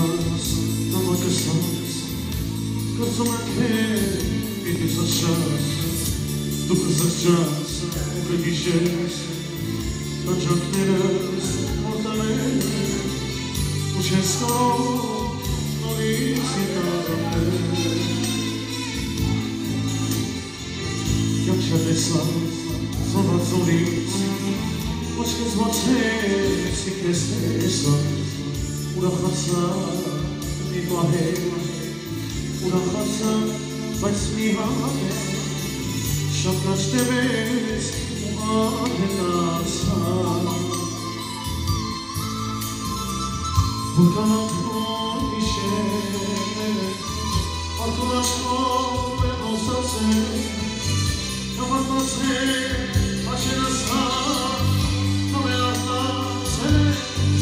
կսած, նամա կսած, կրծում եք պիտի զաշած, դու կզրջած, ու կգիշես, տանջանքներս մորտանել, ու չես կարող նորից իտարանել, կյանք չտեսած, զորածորից, ոչքից բացեց իքես տեսած, ուրախացա մի պահել, ուրախացա, բայց մի համել, շատ կաչ տևեց ու ադենացա, որ կանանքոն իշել, արդուն աշխով է նոսացել, կամարտացել, աչերս հատ, կամերարտացել,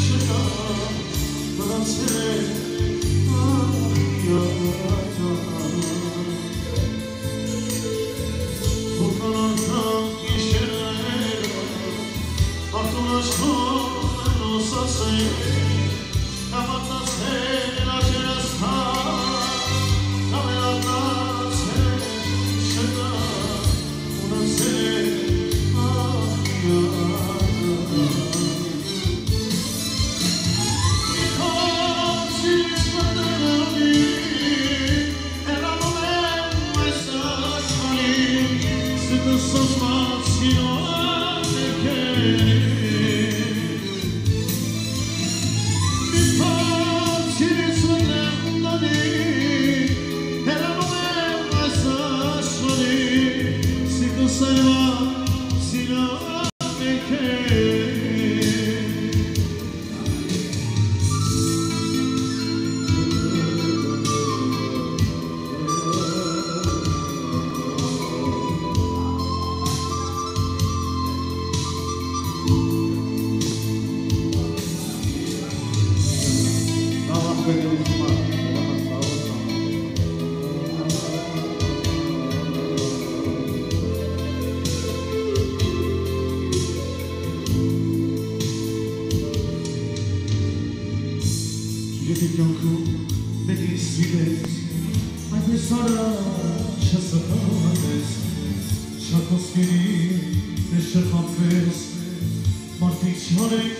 շկա, մնացել, որ կանանքան իշել, արդուն աշխով է նոսացել, կամարտացել, աչերս հատ, կամերարտացել, շկա, Եթե կյանքում մեկին սիրես, այնպես առաջ հասականես, շատ ոսկերի դեր շրխանվես, մարդիկ չարեք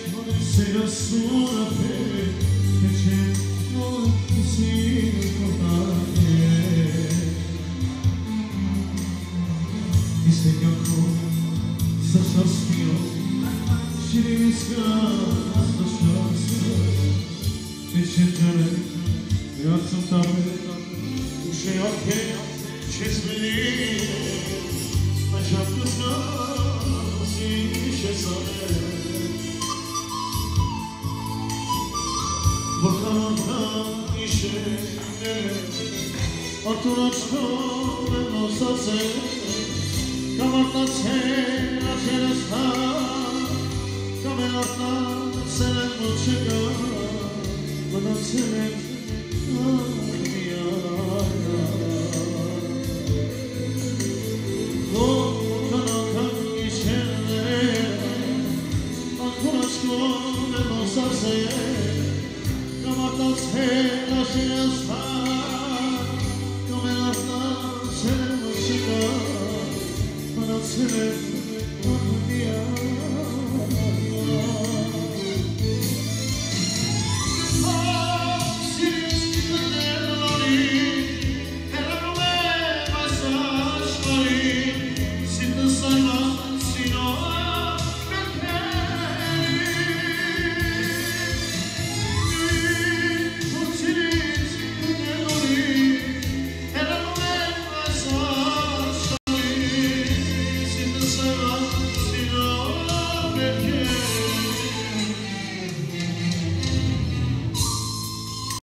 սերը սուրապեր, թե չեն նոր սիրը կոտակեր։ Իսկ է կյանքում զաշասնիով, շիրիմիս կաս զաշասնիով, Չեջարել, երացում տարվել, ու շեյակել, չես մենի, այժատ կզգաս, ինչ ես անել, որ կանանքան իշել, արդուն աչքով եմ նոսացել, կամարտացել, աչերս հատ, կամերարտացել եմ ոչ չկա, մնացել եմ որ կանանքան իշել, արդուն աչքով եմ նոսացել, կամարտացել, աչերս հատ,